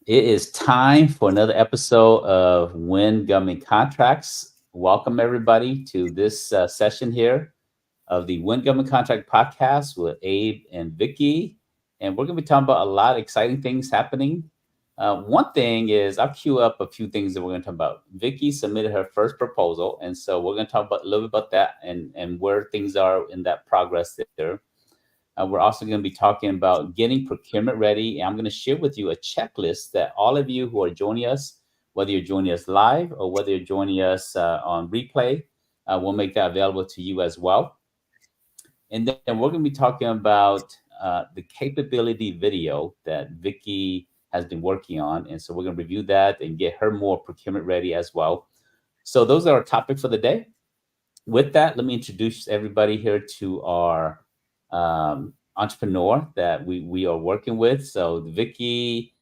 It is time for another episode of Win Government Contracts. Welcome, everybody, to this session here of the Win Government Contract podcast with Abe and Vicky. And we're going to be talking about a lot of exciting things happening. One thing is, I'll queue up a few things that we're going to talk about. Vicky submitted her first proposal. And so we're going to talk about a little bit about that and where things are in that progress there. We're also going to be talking about getting procurement ready. And I'm going to share with you a checklist that all of you who are joining us, whether you're joining us live or whether you're joining us on replay, we'll make that available to you as well. And then we're going to be talking about the capability video that Vicky has been working on. And so we're going to review that and get her more procurement ready as well. So those are our topic for the day. With that, let me introduce everybody here to our entrepreneur that we are working with. So Vicky,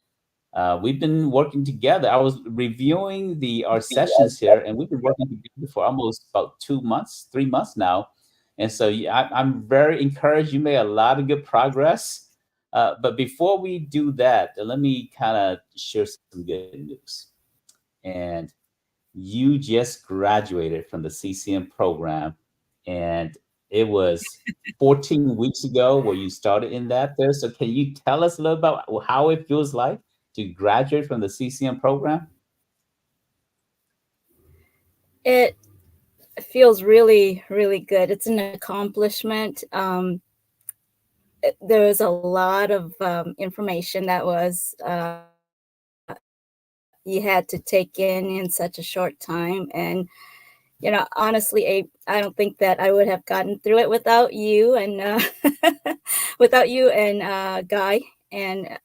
we've been working together. I was reviewing the our sessions here, and we've been working together for almost about 2 months, 3 months now. And so yeah, I'm very encouraged. You made a lot of good progress. But before we do that, let me kind of share some good news. And you just graduated from the CCM program, and it was 14 weeks ago where you started in that there. So can you tell us a little about how it feels like to graduate from the CCM program? It feels really, really good. It's an accomplishment. There was a lot of information that was you had to take in such a short time, and honestly, Abe, I don't think that I would have gotten through it without you and without you and Guy. And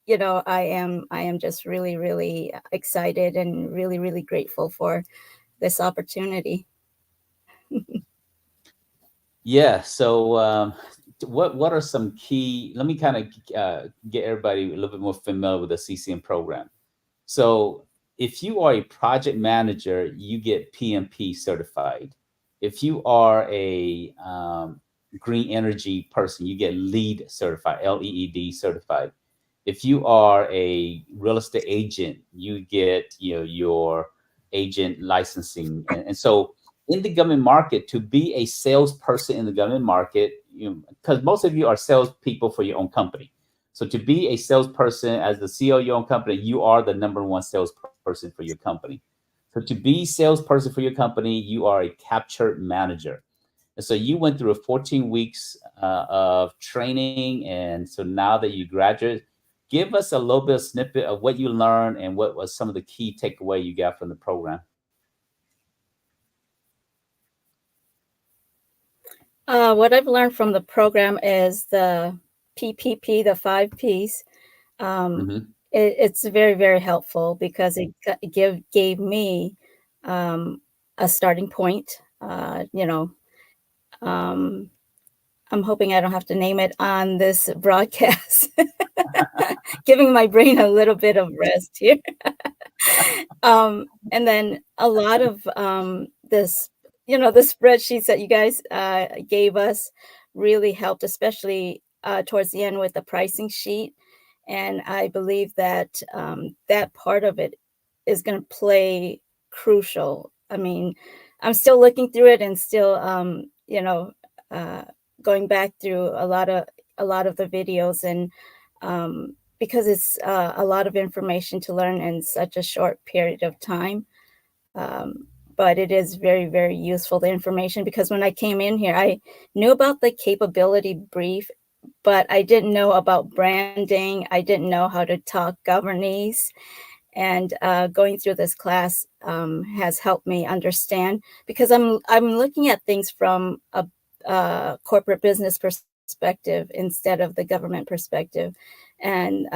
I am just really, really excited and really, really grateful for this opportunity. Yeah. So, what are some key? Let me kind of get everybody a little bit more familiar with the CCM program. So, if you are a project manager, you get PMP certified. If you are a green energy person, you get LEED certified, LEED certified. If you are a real estate agent, you get your agent licensing, and so in the government market, to be a salesperson in the government market, because most of you are salespeople for your own company. So to be a salesperson as the CEO of your own company, you are the number one salesperson for your company. So to be salesperson for your company, you are a capture manager. And so you went through a 14 weeks of training, and so now that you graduate, give us a little bit of snippet of what you learned and what was some of the key takeaway you got from the program. What I've learned from the program is the PPP, the five P's. Um, Hmm. it's very, very helpful because it gave me a starting point. Um, I'm hoping I don't have to name it on this broadcast, giving my brain a little bit of rest here. And then a lot of the spreadsheets that you guys gave us really helped, especially towards the end with the pricing sheet. And I believe that that part of it is going to play crucial. I mean, I'm still looking through it and still, uh, going back through a lot of the videos, and because it's a lot of information to learn in such a short period of time. Um, but it is very, very useful, the information, because when I came in here, I knew about the capability brief, but I didn't know about branding. I didn't know how to talk governance. And going through this class has helped me understand, because I'm looking at things from a corporate business perspective instead of the government perspective, and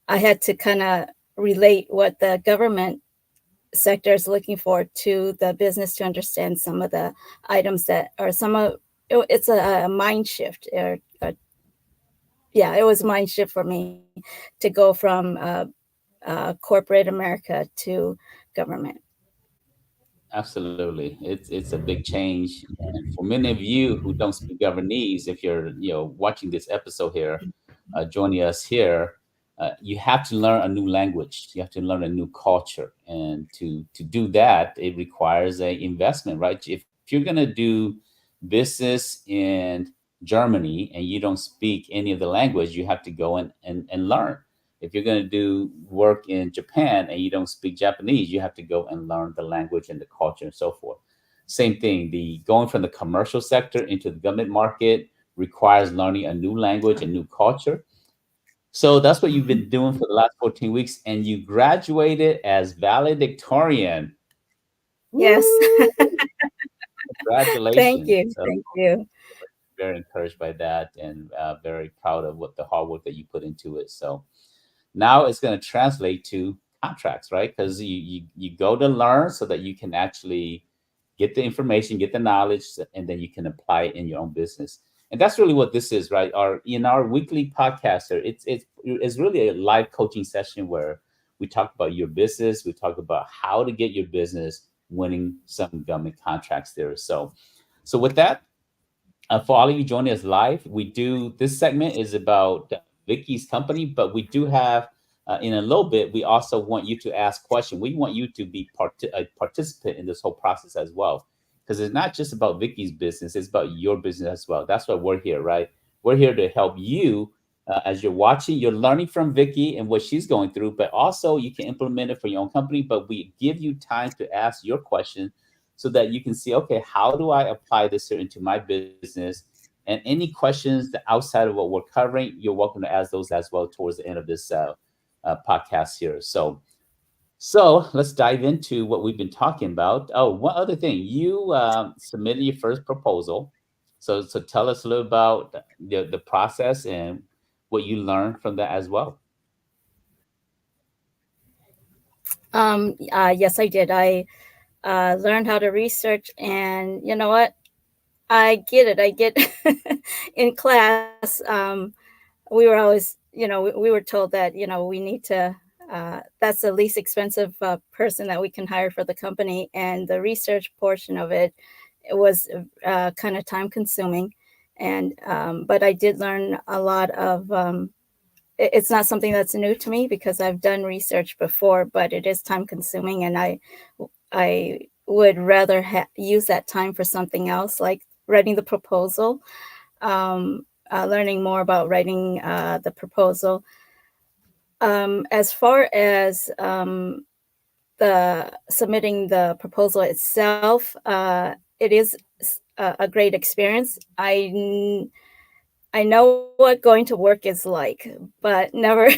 I had to kind of relate what the government sector is looking for to the business to understand some of the items that are some of it's a mind shift, or yeah, it was a mind shift for me to go from corporate America to government. Absolutely. It's a big change. And for many of you who don't speak Governese, if you're watching this episode here, joining us here, you have to learn a new language. You have to learn a new culture, and to do that, it requires a investment, right? If you're gonna do business in Germany and you don't speak any of the language, you have to go and learn. If you're gonna do work in Japan and you don't speak Japanese, you have to go and learn the language and the culture and so forth. Same thing. The going from the commercial sector into the government market requires learning a new language, a new culture. So that's what you've been doing for the last 14 weeks, and you graduated as valedictorian. Yes. Woo! Thank Congratulations. you. So Thank you. very encouraged by that, and very proud of what the hard work that you put into it. So now it's going to translate to contracts, right? Because you go to learn so that you can actually get the information, get the knowledge, and then you can apply it in your own business. And that's really what this is, right? Our in our weekly podcaster, it's really a live coaching session where we talk about your business, we talk about how to get your business winning some government contracts there. So with that, for all of you joining us live, we do this segment is about Vicky's company, but we do have in a little bit. We also want you to ask questions. We want you to be a participant in this whole process as well, because it's not just about Vicky's business; it's about your business as well. That's why we're here, right? We're here to help you as you're watching. You're learning from Vicky and what she's going through, but also you can implement it for your own company. But we give you time to ask your question so that you can see, okay, how do I apply this here into my business? And any questions that outside of what we're covering, you're welcome to ask those as well towards the end of this podcast here. So let's dive into what we've been talking about. Oh, one other thing, you submitted your first proposal. So tell us a little about the process and what you learned from that as well. Yes, I did. I learned how to research, and you know what? I get it. I get in class. We were always, we were told that, we need to, that's the least expensive person that we can hire for the company. And the research portion of it, it was kind of time consuming. And, but I did learn a lot of, it's not something that's new to me because I've done research before, but it is time consuming. And I would rather use that time for something else, like writing the proposal, learning more about writing the proposal. As far as the submitting the proposal itself, it is a great experience. I know what going to work is like, but never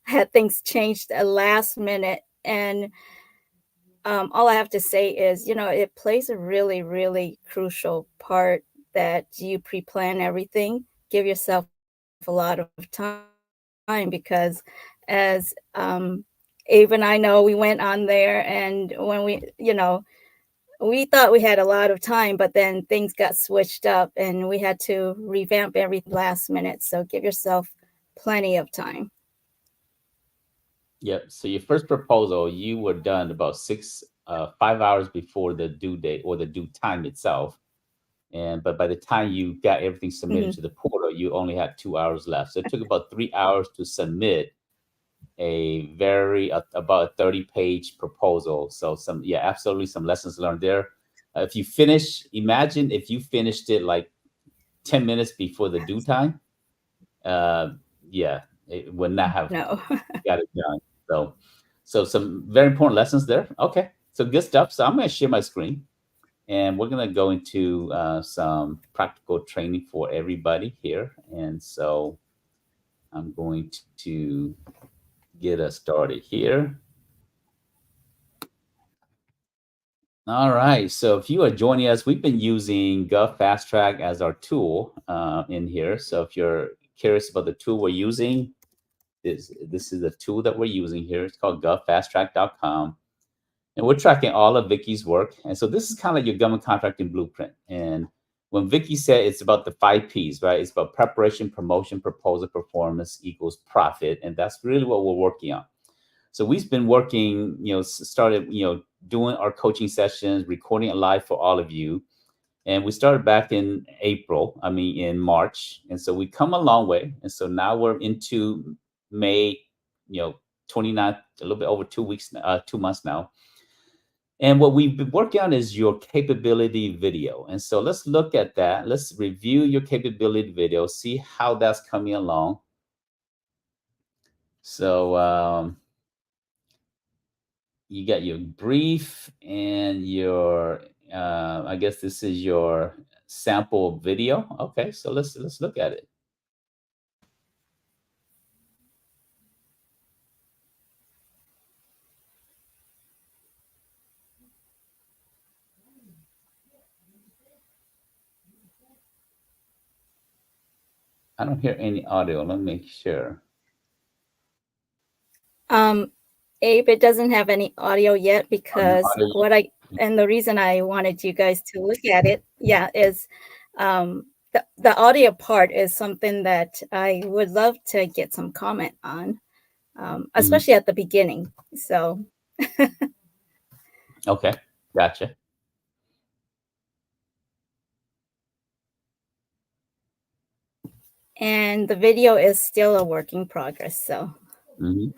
had things changed at last minute. And all I have to say is, it plays a really, really crucial part that you pre-plan everything, give yourself a lot of time because as Abe and I know, we went on there and when we thought we had a lot of time, but then things got switched up and we had to revamp everything last minute. So give yourself plenty of time. Yep. So your first proposal, you were done about 5 hours before the due date or the due time itself. And but by the time you got everything submitted to Mhm. the portal, you only had 2 hours left. So it took about 3 hours to submit about a 30-page proposal. So absolutely some lessons learned there. If you finish, imagine if you finished it like 10 minutes before the due time. Uh, yeah, it would not have No. got it done. So some very important lessons there. Okay, so good stuff. So I'm going to share my screen, and we're going to go into some practical training for everybody here. And so I'm going to get us started here. All right. So if you are joining us, we've been using Gov Fast Track as our tool in here. So if you're curious about the tool we're using, this is the tool that we're using here. It's called govfasttrack.com. And we're tracking all of Vicky's work. And so this is kind of like your government contracting blueprint. And when Vicky said it's about the 5 P's, right? It's about preparation, promotion, proposal, performance equals profit. And that's really what we're working on. So we've been working, started, doing our coaching sessions, recording it live for all of you. And we started back in March. And so we come a long way. And so now we're into May, you know, 29th, a little bit over 2 weeks, 2 months now. And what we've been working on is your capability video. And so let's look at that. Let's review your capability video, see how that's coming along. So you got your brief and your, I guess this is your sample video. Okay, so let's look at it. I don't hear any audio. Let me make sure. Abe, it doesn't have any audio yet Oh, no because audio. and the reason I wanted you guys to look at it, yeah, is the audio part is something that I would love to get some comment on, Mhm. especially at the beginning. So, Okay, gotcha. and the video is still a work in progress. So, Mhm.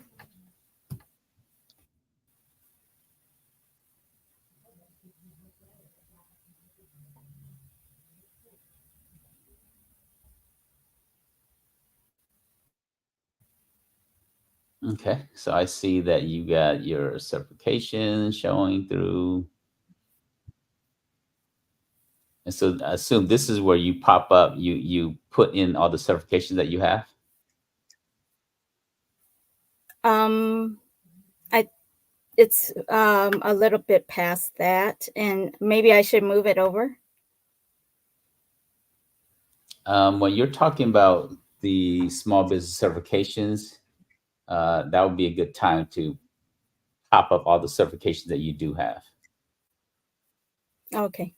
Okay, so I see that you got your certification showing through. And so I assume this is where you pop up, you put in all the certifications that you have. um, I it's a little bit past that, and maybe I should move it over. When you're talking about the small business certifications, that would be a good time to pop up all the certifications that you do have. Okay.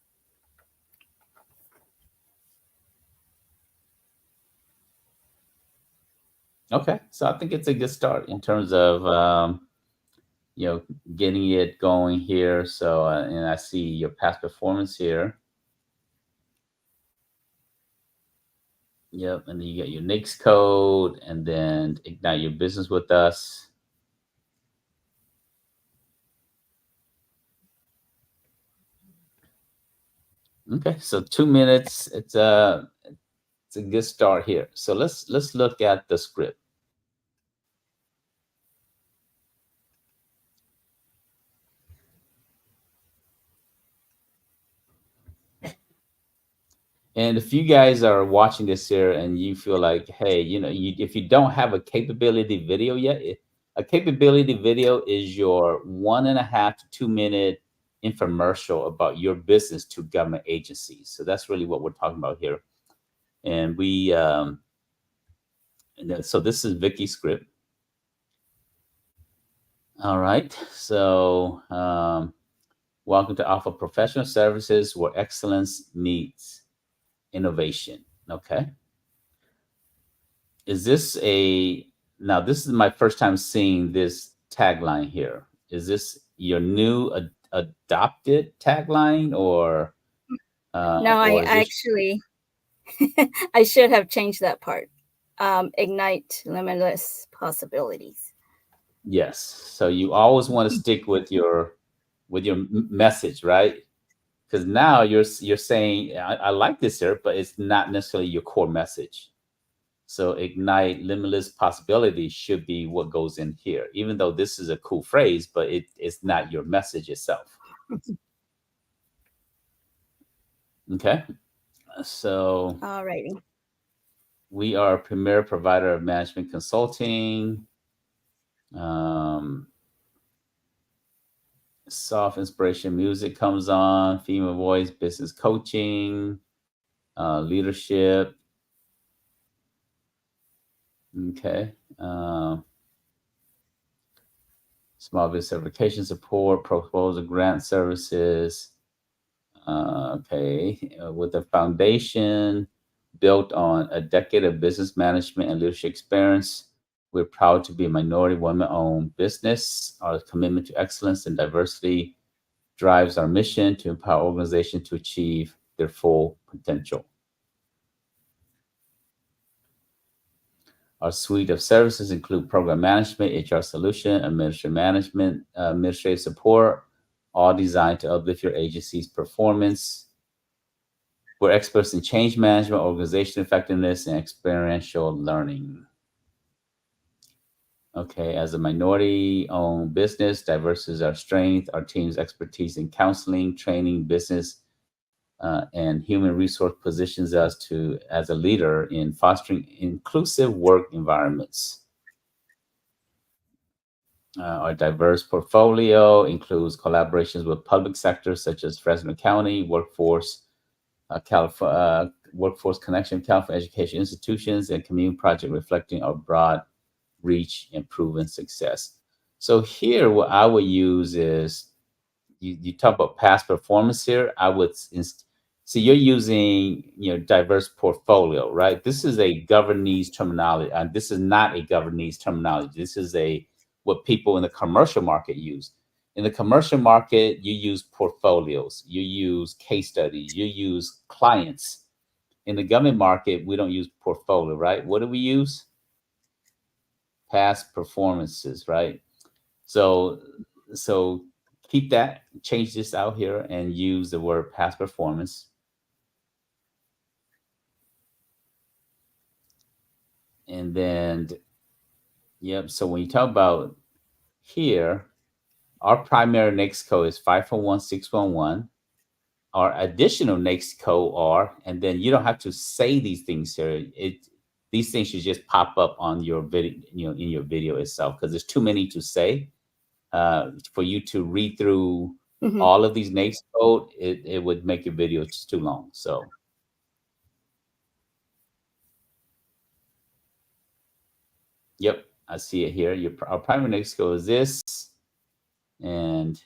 Okay, so I think it's a good start in terms of you know, getting it going here. So and I see your past performance here. Yep, and then you get your NAICS code, and then ignite your business with us. Okay, so 2 minutes. It's a good start here. So let's look at the script. And if you guys are watching this here and you feel like, hey, you know, if you don't have a capability video yet, a capability video is your 1.5 to 2 minute infomercial about your business to government agencies. So that's really what we're talking about here. And so this is Vicky's script. All right. So welcome to Alpha Professional Services, where excellence meets innovation. Okay. Is this now this is my first time seeing this tagline here. Is this your new adopted tagline, No, I or is this? actually I should have changed that part. Ignite limitless possibilities. Yes. So you always want to stick with your message, right? Because now you're saying I like this here, but it's not necessarily your core message. So ignite limitless possibilities should be what goes in here, even though this is a cool phrase, but it's not your message itself. Okay. So Alrighty. we are a premier provider of management consulting, um, soft inspiration music comes on, female voice, business coaching, leadership. Okay. Small business certification support, proposal grant services. Okay. With a foundation built on a decade of business management and leadership experience, we're proud to be a minority women-owned business. Our commitment to excellence and diversity drives our mission to empower organizations to achieve their full potential. Our suite of services include program management, HR solution, administrative management, administrative support, all designed to uplift your agency's performance. We're experts in change management, organization effectiveness, and experiential learning. Okay, as a minority owned business, diversity is our strength. Our team's expertise in counseling, training, business, and human resource positions us to as a leader in fostering inclusive work environments. Our diverse portfolio includes collaborations with public sectors such as Fresno County, Workforce Connection, California Education Institutions, and community project reflecting our broad reach and proven success. So here, what I would use is you talk about past performance here. So you're using diverse portfolio, right? This is a governance terminology, and this is not a governance terminology. This is a what people in the commercial market use. In the commercial market, you use portfolios, you use case studies, you use clients. In the government market, we don't use portfolio, right? What do we use? Past performances, right? So so keep that, change this out here and use the word past performance. And then, yep. So when you talk about here, our primary NAICS code is 541611. Our additional NAICS code are, and then you don't have to say these things here. These things should just pop up on your video, in your video itself, because there's too many to say. For you to read through Mhm. all of these NAICS code, it would make your video just too long. So, yep, I see it here. Our primary NAICS code is this, and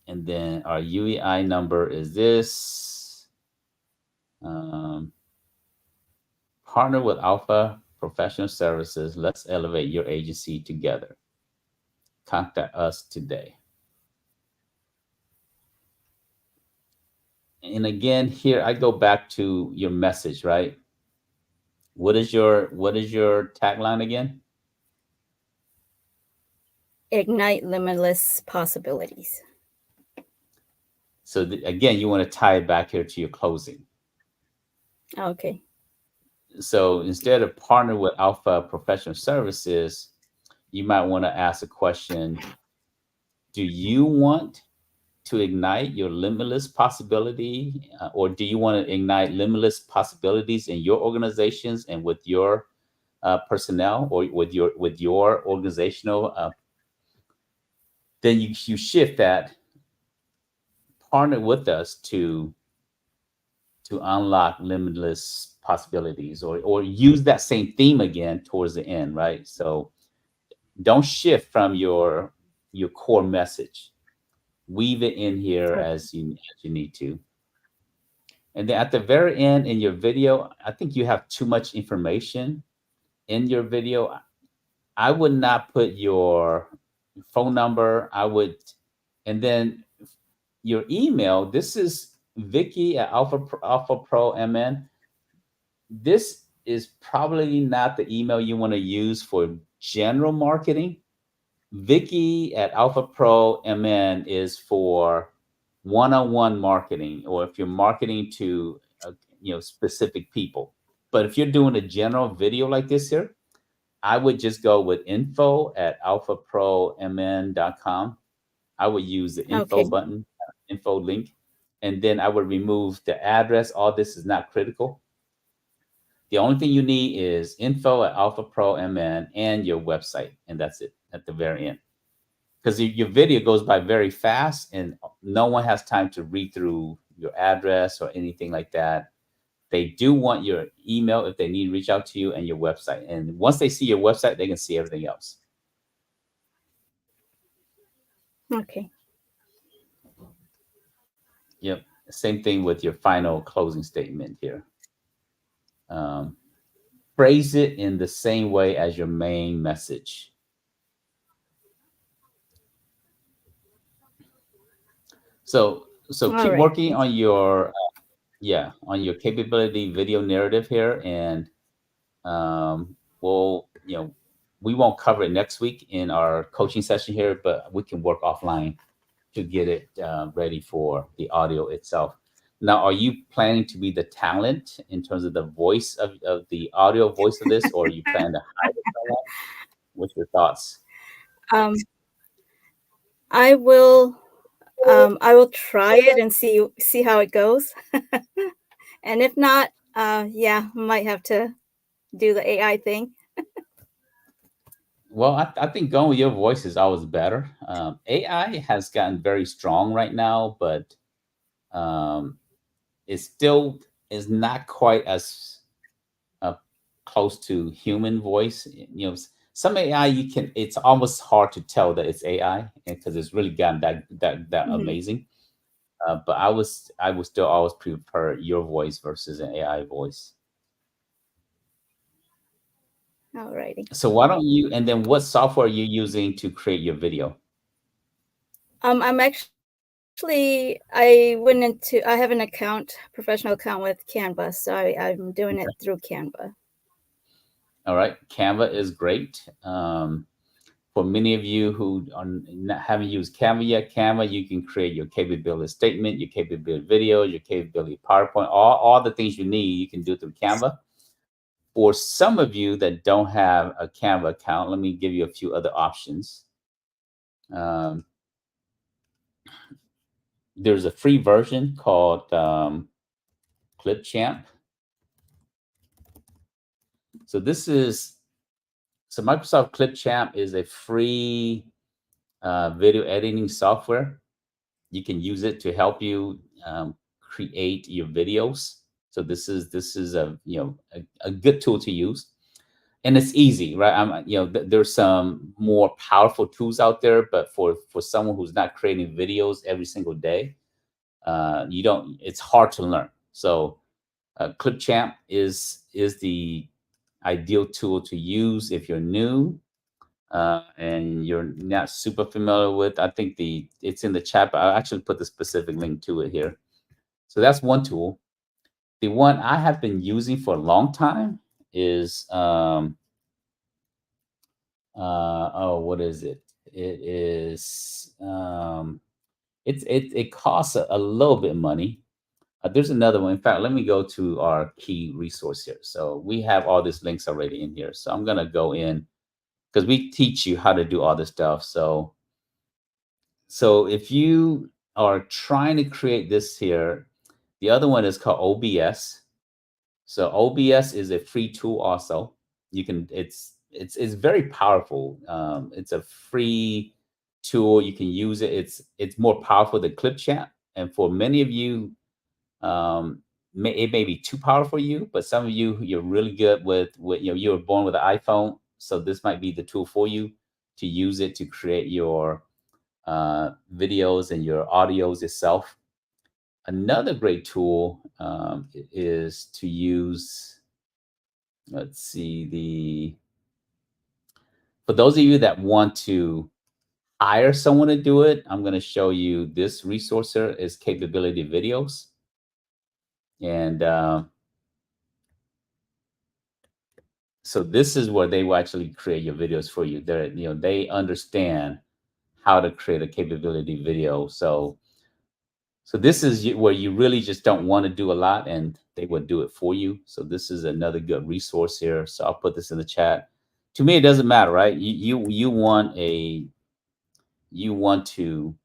then our UEI number is this. Um, Partner with Alpha Professional Services. Let's elevate your agency together. Contact us today. And again, here I go back to your message, right? What is your tagline again? Ignite limitless possibilities. So again, you want to tie it back here to your closing. Okay. So instead of partner with Alpha Professional Services, you might want to ask a question: do you want to ignite your limitless possibility, or do you want to ignite limitless possibilities in your organizations and with your personnel, or with your organizational? Then you shift that, partner with us to unlock limitless possibilities, or use that same theme again towards the end, right? So don't shift from your core message. Weave it in here Okay. as you need to. And then at the very end in your video, I think you have too much information in your video. I would not put your phone number. And then your email. This is Vicky at Alpha Pro MN. This is probably not the email you want to use for general marketing. Vicky at Alpha Pro MN is for one-on-one marketing, or if you're marketing to specific people. But if you're doing a general video like this here, I would just go with info at alphapromn.com. I would use the info Okay. button, info link, and then I would remove the address. All this is not critical. The only thing you need is info at Alpha Pro MN and your website, and that's it at the very end. Because your video goes by very fast, and no one has time to read through your address or anything like that. They do want your email if they need to reach out to you, and your website. And once they see your website, they can see everything else. Okay. Yep. Same thing with your final closing statement here. Um, Phrase it in the same way as your main message. So All keep right. working on your on your capability video narrative here, and We'll, we won't cover it next week in our coaching session here, but we can work offline to get it ready for the audio itself. Now, are you planning to be the talent in terms of the voice of the audio voice of this, or you plan to hire someone? What's your thoughts? Um, I will I will try it and see how it goes. And if not, yeah, might have to do the AI thing. Well, I think going with your voice is always better. AI has gotten very strong right now, but um, it still is not quite as uh, close to human voice. Some AI you can, it's almost hard to tell that it's AI because it's really gotten that Mhm. amazing. But I would still always prefer your voice versus an AI voice. Alrighty. So why don't you? And then what software are you using to create your video? I'm I went into I have an professional account with Canva, so I'm doing it through Canva. All right, Canva is great. For many of you who haven't used Canva yet, Canva, you can create your capability statement, your capability video, your capability PowerPoint, all the things you need, you can do through Canva. For some of you that don't have a Canva account, let me give you a few other options. Um, there's a free version called Clipchamp. So Microsoft Clipchamp is a free video editing software. You can use it to help you create your videos. So this is a good tool to use, and it's easy, right? There's some more powerful tools out there, but for someone who's not creating videos every single day, you don't. It's hard to learn. So Clipchamp is the ideal tool to use if you're new and you're not super familiar with. I think it's in the chat. But I actually put the specific link to it here. So that's one tool. The one I have been using for a long time is what is it? It is it costs a little bit of money. There's another one. In fact, let me go to our key resource here. So we have all these links already in here. So I'm gonna go in because we teach you how to do all this stuff. So if you are trying to create this here, the other one is called OBS. So OBS is a free tool also. You can it's very powerful. It's a free tool. You can use it. It's more powerful than Clipchamp. And for many of you, it may be too powerful for you, but some of you you're really good with you were born with an iPhone, so this might be the tool for you to use it to create your videos and your audios itself. Another great tool is to use, let's see, for those of you that want to hire someone to do it, I'm going to show you this resource here is capability videos. And so this is where they will actually create your videos for you. They understand how to create a capability video. So this is where you really just don't want to do a lot, and they would do it for you. So this is another good resource here. So I'll put this in the chat. To me, it doesn't matter, right? You want to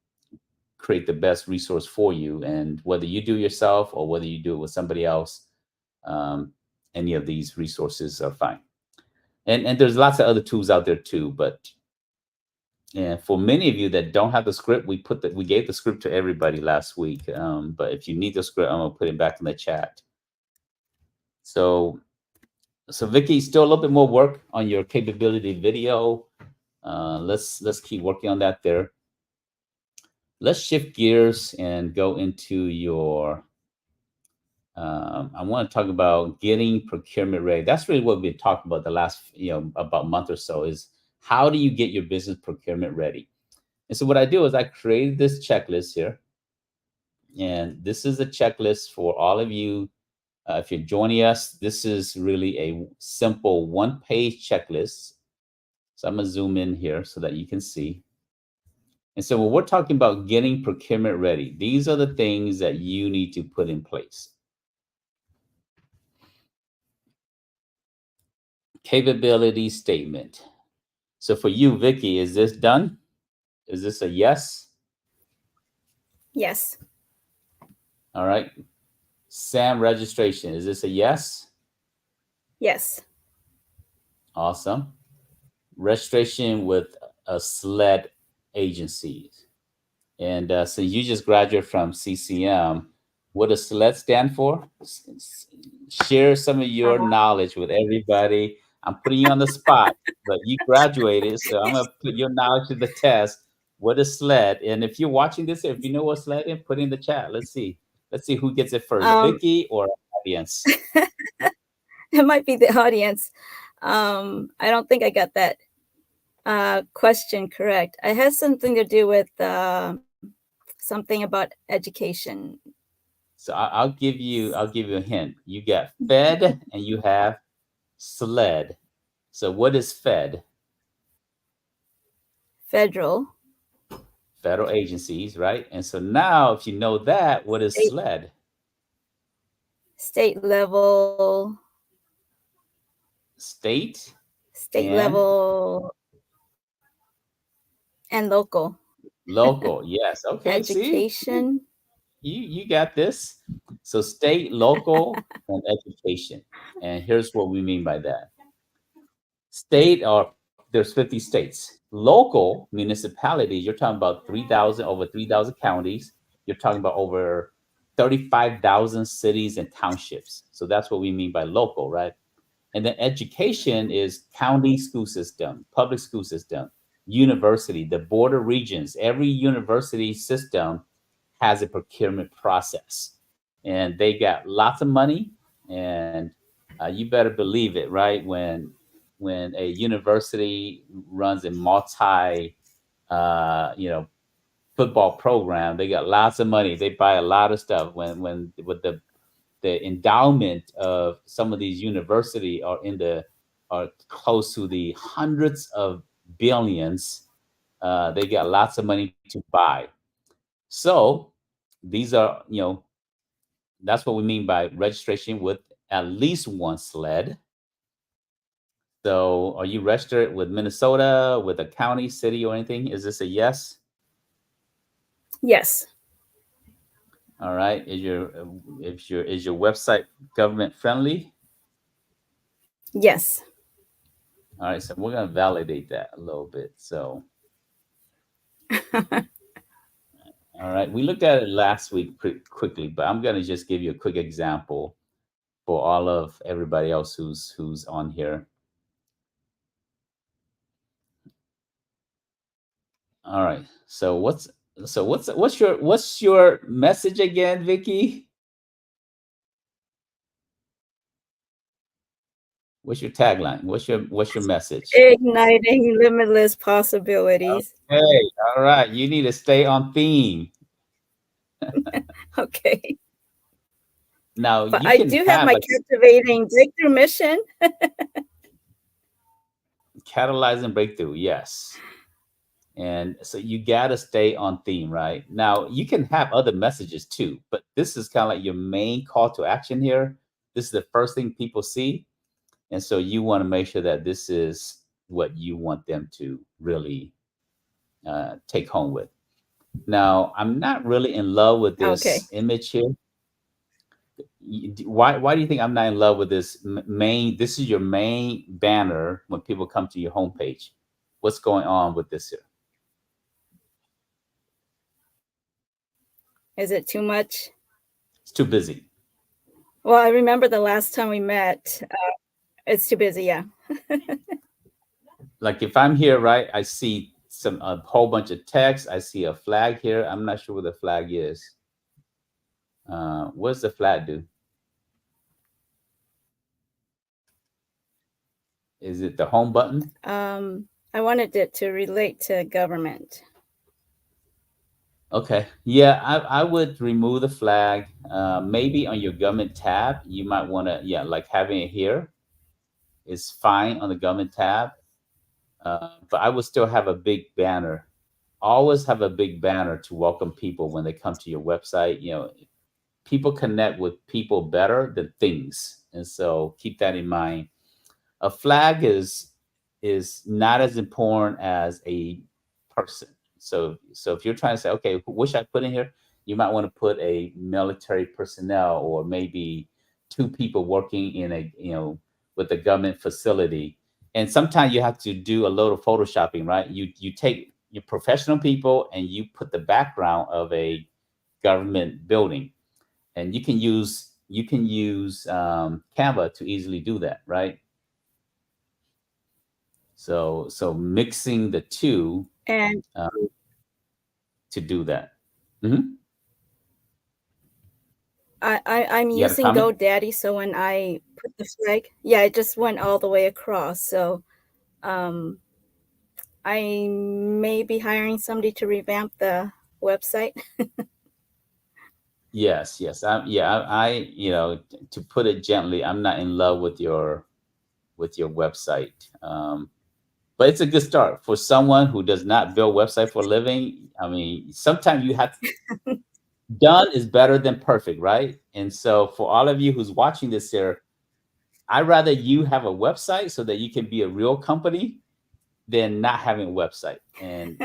create the best resource for you, and whether you do yourself or whether you do it with somebody else, um, any of these resources are fine. And there's lots of other tools out there too, but and for many of you that don't have the script, we gave the script to everybody last week. But if you need the script, I'm gonna put it back in the chat. So Vicky, still a little bit more work on your capability video. Let's keep working on that there. Let's shift gears and go into your. I want to talk about getting procurement ready. That's really what we've been talking about the last about month or so is how do you get your business procurement ready? And so what I do is I created this checklist here. And this is a checklist for all of you If you're joining us, this is really a simple one-page checklist. So I'm gonna zoom in here so that you can see. And so when we're talking about getting procurement ready, these are the things that you need to put in place. Capability statement. So for you, Vicky, is this done? Is this a yes? Yes. All right. SAM registration. Is this a yes? Yes. Awesome. Registration with a SLED agency. And so you just graduated from CCM. What does SLED stand for? Share some of your Uh, knowledge with everybody. I'm putting you on the spot, but you graduated, so I'm gonna put your knowledge to the test. What is SLED? And if you're watching this, if you know what SLED is, put it in the chat. Let's see. Let's see who gets it first, um, Vicky or audience. it might be the audience. I don't think I got that question correct. It has something to do with something about education. So I'll give you a hint. You got Fed and you have SLED. So what is Fed? Federal, Federal agencies, right? And so now, if you know that, what is state, SLED? state level, State state and level, and local local. Yes. Okay. See, education. you got this. So state, local, and education. And here's what we mean by that. State are there's 50 states. Local municipalities, you're talking about 3,000 over 3,000 counties. You're talking about over 35,000 cities and townships. So that's what we mean by local, right? And then education is county school system, public school system, university, the border regions. Every university system has a procurement process, and they got lots of money. And you better believe it, right? When a university runs a multi, football program, they got lots of money. They buy a lot of stuff. When with the endowment of some of these university are close to the hundreds of billions. They got lots of money to buy. So these are, that's what we mean by registration with at least one SLED. So are you registered with Minnesota, with a county, city, or anything? Is this a yes? Yes. All right. Is your website government friendly? Yes. All right. So we're gonna validate that a little bit. So all right, we looked at it last week pretty quickly, but I'm gonna just give you a quick example for all of everybody else who's on here. All right. So what's your message again, Vicky? What's your tagline? What's your message? Igniting limitless possibilities. Okay. All right. You need to stay on theme. Okay. Now But you I can do have have my like captivating breakthrough mission. catalyzing breakthrough. Yes. And so you got to stay on theme, right? Now, you can have other messages too, but this is kind of like your main call to action here. This is the first thing people see. And so you want to make sure that this is what you want them to really take home with. Now, I'm not really in love with Okay. this image here. Why do you think I'm not in love with this main? This is your main banner when people come to your homepage. What's going on with this here? Is it too much? It's too busy. Well, I remember the last time we met. It's too busy. Yeah. Like if I'm here, right, I see a whole bunch of text. I see a flag here. I'm not sure what the flag is. What does the flag do? Is it the home button? I wanted it to relate to government. Okay. Yeah, I would remove the flag. Maybe on your government tab, you might want to, yeah, like having it here is fine on the government tab. But I would still have a big banner. Always have a big banner to welcome people when they come to your website. People connect with people better than things. And so keep that in mind. A flag is not as important as a person. So if you're trying to say, okay, what should I put in here? You might want to put a military personnel, or maybe two people working in a with a government facility. And sometimes you have to do a little photoshopping, right? You take your professional people and you put the background of a government building, and you can use Canva to easily do that, right? So mixing the two And uh, to do that. Hmm. I'm You had a using comment? GoDaddy, so when I put the flag, yeah, it just went all the way across. So um, I may be hiring somebody to revamp the website. Yes, yes. To put it gently, I'm not in love with your website. But it's a good start for someone who does not build website for a living. I mean, sometimes you have done is better than perfect, right? And so for all of you who's watching this here, I'd rather you have a website so that you can be a real company than not having a website. And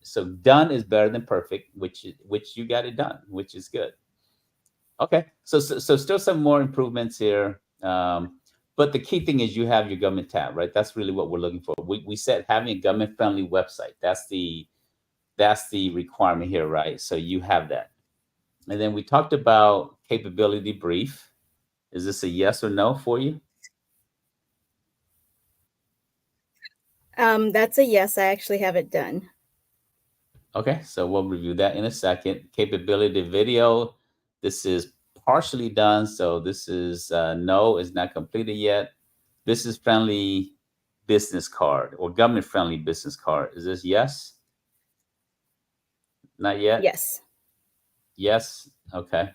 so done is better than perfect, which you got it done, which is good. Okay, so still some more improvements here. But the key thing is you have your government tab, right? That's really what we're looking for. We said having a government friendly website. That's the requirement here, right? So you have that. And then we talked about capability brief. Is this a yes or no for you? That's a yes. I actually have it done. Okay, so we'll review that in a second. Capability video. This is partially done, so this is no, it's not completed yet. Business friendly business card or government friendly business card. Is this yes? Not yet. Yes. Yes. Okay.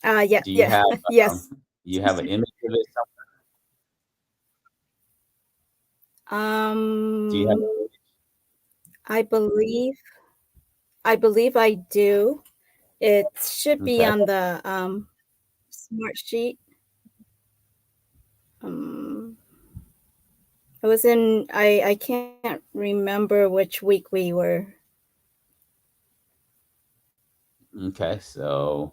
Yeah, Do you yeah, have yes. you have an image of it? Do you have? Um, I believe I believe I do. It should be Okay. on the smart sheet. Um, it was in I can't remember which week we were. Okay. So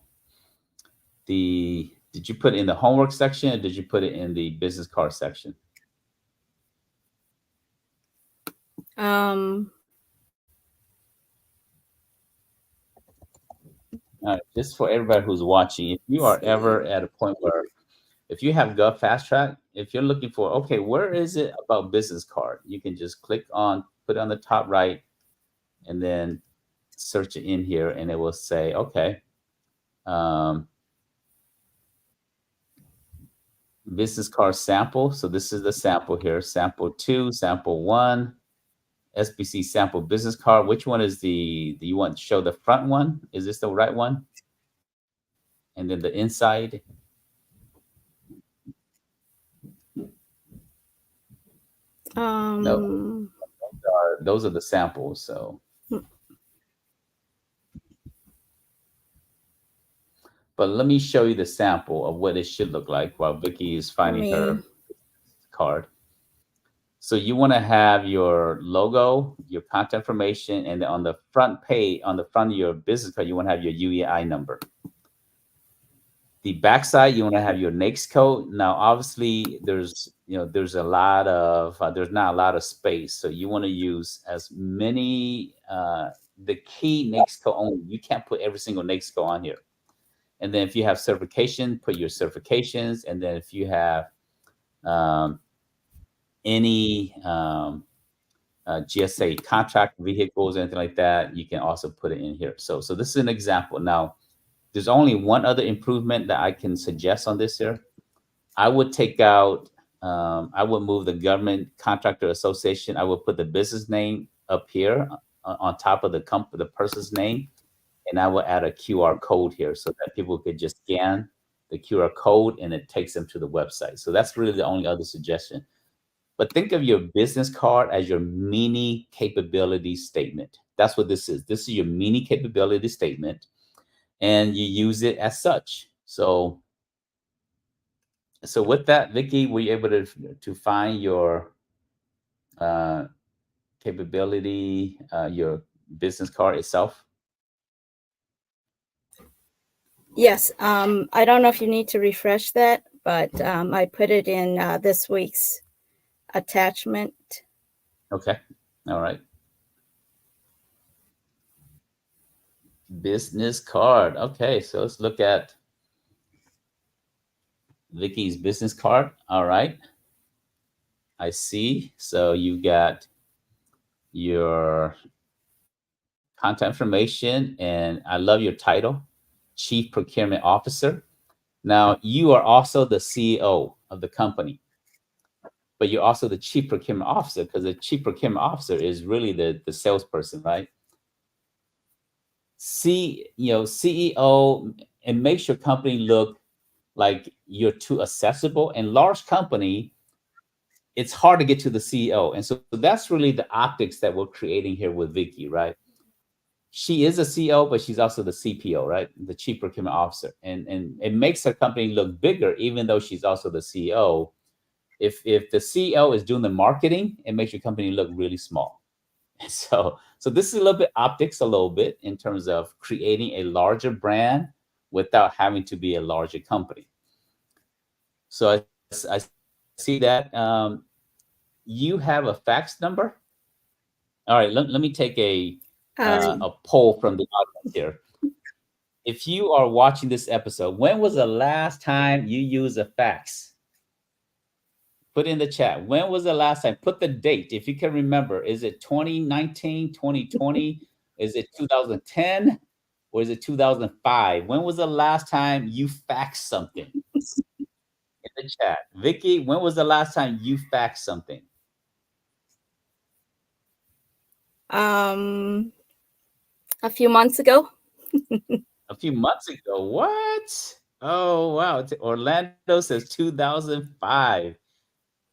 did you put it in the homework section, or did you put it in the business card section? Um, Just for everybody who's watching, if you let's are see. ever at a point where if you have Gov Fast Track, if you're looking for, okay, where is it about business card? You can just click on, put it on the top right, and then search it in here, and it will say, okay, um, business card sample. So this is the sample here, sample two, sample one, SBC sample business card. Which one is do you want to show the front one? Is this the right one? And then the inside, no, Um, those are the samples. So, hmm, but let me show you the sample of what it should look like while Vicky is let finding me. her card. So you want to have your logo, your contact information, and on the front page, on the front of your business card, you want to have your UEI number. The backside, you want to have your NAICS code. Now, obviously, there's not a lot of space, so you want to use as many the key NAICS code only. You can't put every single NAICS code on here. And then if you have certification, put your certifications. And then if you have um, any GSA contract vehicles, anything like that, you can also put it in here. So this is an example. Now, there's only one other improvement that I can suggest on this here. I would take out, I would move the government contractor association. I would put the business name up here on top of the person's name, and I will add a QR code here so that people could just scan the QR code and it takes them to the website. So that's really the only other suggestion. But think of your business card as your mini capability statement. That's what this is. This is your mini capability statement, and you use it as such. So with that, Vicky, were you able to find your uh, capability, your business card itself? Yes, I don't know if you need to refresh that, but I put it in this week's attachment. Okay. All right. Business card. Okay, so let's look at Vicky's business card. All right. I see. So you got your contact information, and I love your title, Chief Procurement Officer. Now, you are also the CEO of the company, but you're also the Chief Procurement Officer because the Chief Procurement Officer is really the salesperson, right? CEO, and makes your company look like you're too accessible. And large company, it's hard to get to the CEO. And so that's really the optics that we're creating here with Vicky, right? She is a CEO, but she's also the CPO, right? The Chief Procurement Officer. And it makes her company look bigger, even though she's also the CEO. If the CEO is doing the marketing, it makes your company look really small. So this is a little bit optics, a little bit in terms of creating a larger brand without having to be a larger company. So I see that you have a fax number. All right, let me take Um, a poll from the audience here. If you are watching this episode, when was the last time you used a fax? Put in the chat. When was the last time? Put the date if you can remember. Is it 2019, 2020? Is it 2010? Or is it 2005? When was the last time you faxed something? In the chat. Vicky, when was the last time you faxed something? um, a few months ago. A few months ago. What? Oh, wow. Orlando says 2005.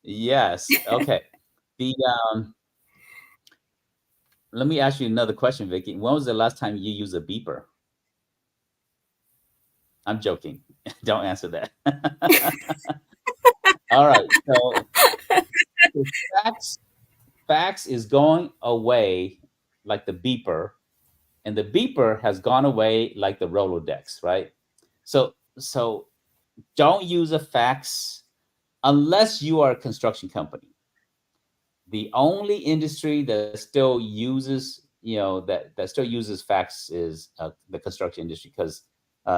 Yes. Okay. The Let me ask you another question, Vicky. When was the last time you used a beeper? I'm joking. Don't answer that. All right. So fax fax is going away like the beeper, and the beeper has gone away like the Rolodex, right? So don't use a fax unless you are a construction company. The only industry that still uses, that still uses fax is the construction industry, because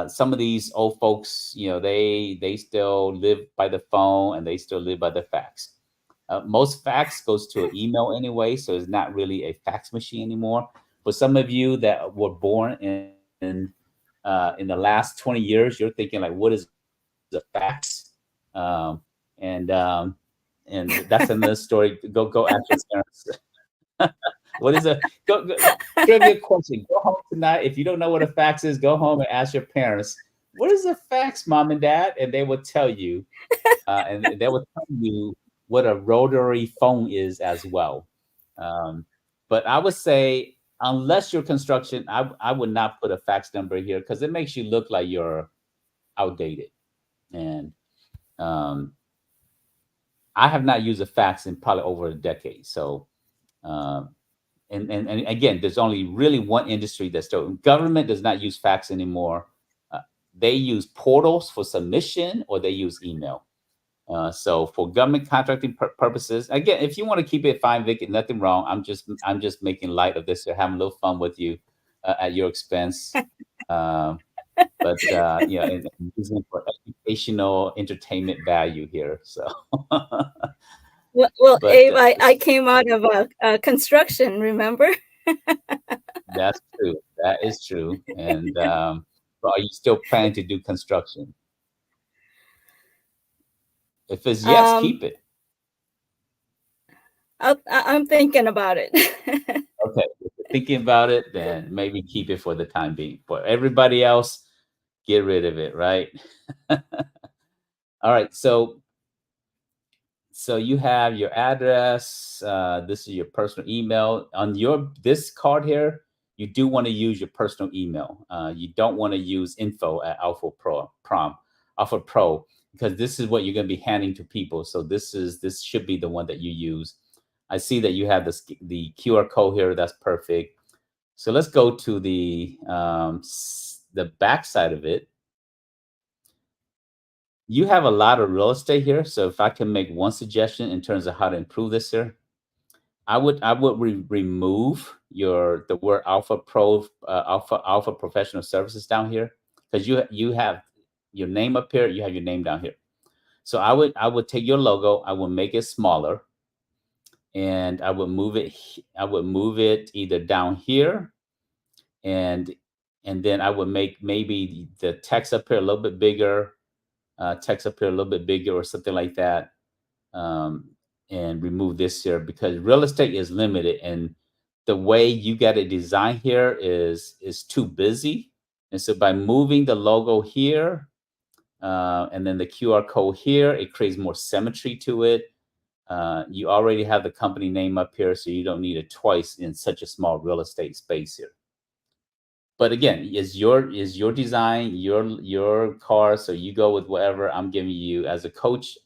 some of these old folks, they still live by the phone and they still live by the fax. Most fax goes to an email anyway, so it's not really a fax machine anymore. For some of you that were born in the last 20 years, you're thinking like, what is a fax? Um, and and that's another story. Go ask your parents. What is a trivia question? Go home tonight. If you don't know what a fax is, go home and ask your parents, what is a fax, mom and dad? And they will tell you, and they will tell you what a rotary phone is as well. Um, but I would say, unless you're construction, I would not put a fax number here because it makes you look like you're outdated. And um, I have not used a fax in probably over a decade. So, um, and again, there's only really one industry that's still, government does not use fax anymore. Uh, they use portals for submission or they use email. So for government contracting purposes, again, if you want to keep it fine, Vic, nothing wrong. I'm just making light of this, so having a little fun with you at your expense. Um, and using it for educational entertainment value here. So, Well, but Abe, I came out of construction, remember? that's true. That is true. And but are you still planning to do construction? If it's yes, keep Um, it. I'm thinking about it. Okay, thinking about it, then maybe keep it for the time being. For everybody else, get rid of it, right? All right. So you have your address. This is your personal email on your this card here. You do want to use your personal email. You don't want to use info at Alpha Pro, because this is what you're going to be handing to people. So this should be the one that you use. I see that you have the QR code here. That's perfect. So let's go to the back side of it. You have a lot of real estate here. So if I can make one suggestion in terms of how to improve this here, I would remove the word Alpha Pro, Alpha Professional Services down here, because you have your name up here, you have your name down here. So I would take your logo, I would make it smaller, and I would move it either down here, and then I would make maybe the text up here a little bit bigger, text up here a little bit bigger, or something like that. um, and remove this here, because real estate is limited, and the way you got it designed here is too busy. And so by moving the logo here, and then the QR code here, it creates more symmetry to it. You already have the company name up here, so you don't need it twice in such a small real estate space here. But again, is your design, your car, so you go with whatever I'm giving you as a coach.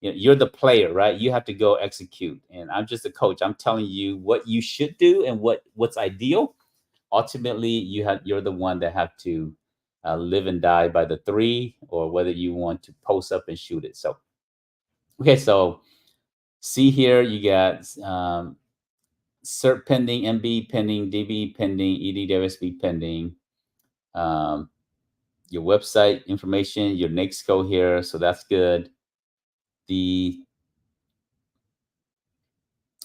You're the player, right? You have to go execute, and I'm just a coach. I'm telling you what you should do and what's ideal. Ultimately, you're the one that have to live and die by the three, or whether you want to post up and shoot it. So okay, so see here, you got cert pending, MB pending, DB pending, EDWSB pending, um, your website information, your NAICS code here, so that's good. The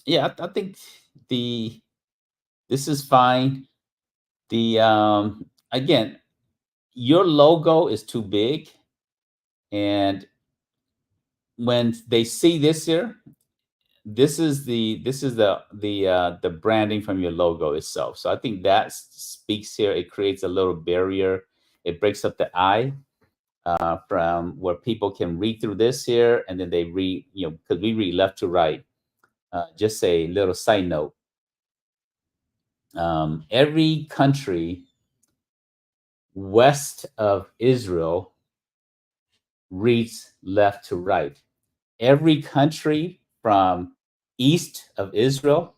Yeah, I think the this is fine. The Again, your logo is too big, and when they see this here, this is the branding from your logo itself. So I think that speaks here. It creates a little barrier. It breaks up the eye, from where people can read through this here, and then they read, because we read left to right. Just a little side note. Every country west of Israel reads left to right. Every country from east of Israel,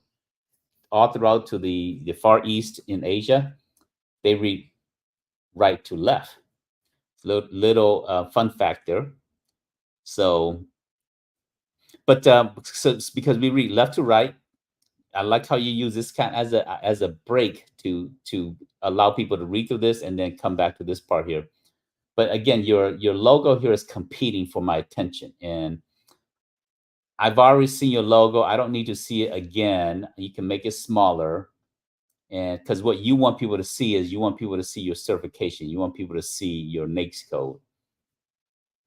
all throughout to the far east in Asia, they read right to left. Little fun factor. So, but so it's because we read left to right. I like how you use this kind as a break to allow people to read through this and then come back to this part here. But again, your logo here is competing for my attention, and I've already seen your logo. I don't need to see it again. You can make it smaller, and because what you want people to see is you want people to see your certification. You want people to see your NAICS code,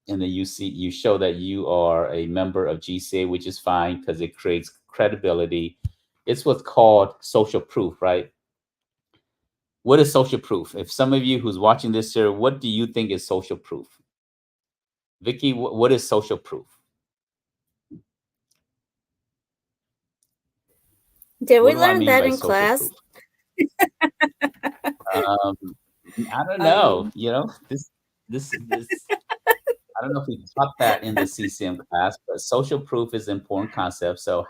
and then you show that you are a member of GCA, which is fine because it creates credibility. It's what's called social proof, right? What is social proof? If some of you who's watching this here, what do you think is social proof? Vicky, what is social proof? Did What we do I learn mean that by in social class? proof? Um, I don't I know. mean, This. I don't know if we taught that in the CCM class, but social proof is an important concept. So,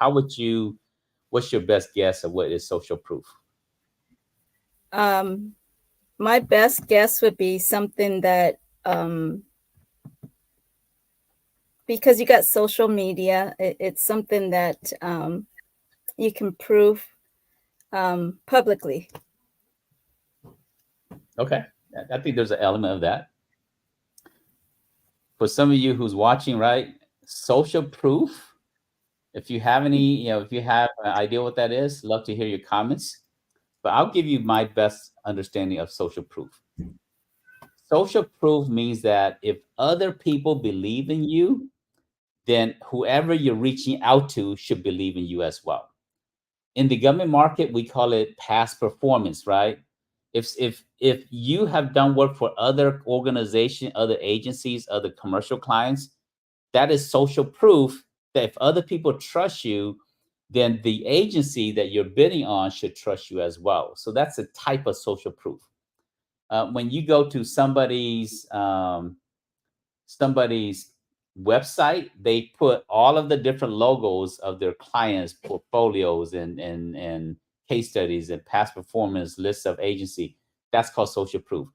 what's your best guess of what is social proof? um, my best guess would be something that, um, because you got social media, it's something that you can prove publicly. Okay, I think there's an element of that. For some of you who's watching, right? Social proof. If you have an idea what that is, love to hear your comments. But I'll give you my best understanding of social proof. Social proof means that if other people believe in you, then whoever you're reaching out to should believe in you as well. In the government market, we call it past performance, right? If you have done work for other organization, other agencies, other commercial clients, that is social proof that if other people trust you, then the agency that you're bidding on should trust you as well. So that's a type of social proof. When you go to somebody's website, they put all of the different logos of their clients' portfolios and case studies and past performance lists of agency. That's called social proof.